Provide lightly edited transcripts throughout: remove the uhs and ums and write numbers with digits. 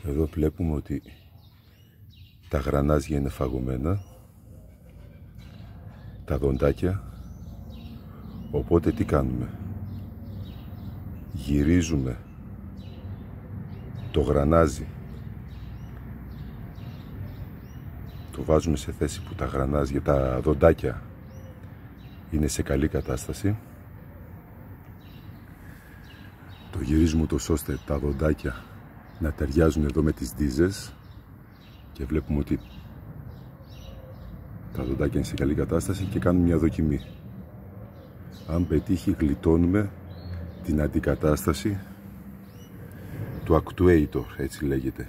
Εδώ βλέπουμε ότι τα γρανάζια είναι φαγωμένα, τα δοντάκια. Οπότε τι κάνουμε? Γυρίζουμε το γρανάζι, το βάζουμε σε θέση που τα γρανάζια, τα δοντάκια είναι σε καλή κατάσταση. Το γυρίζουμε τόσο ώστε τα δοντάκια να ταιριάζουν εδώ με τις ντίζες και βλέπουμε ότι τα δοντάκια είναι σε καλή κατάσταση και κάνουμε μια δοκιμή. Αν πετύχει, γλιτώνουμε την αντικατάσταση του actuator, έτσι λέγεται.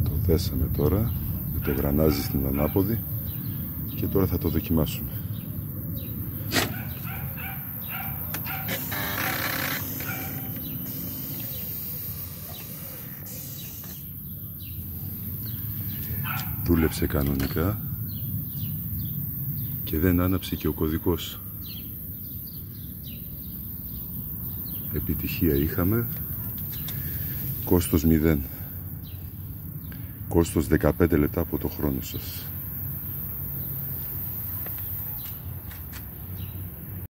Το δέσαμε τώρα με το γρανάζι στην ανάποδη και τώρα θα το δοκιμάσουμε. Δούλεψε κανονικά και δεν άναψε και ο κωδικός. Επιτυχία είχαμε. Κόστος 0. Κόστος 15 λεπτά από το χρόνο σας.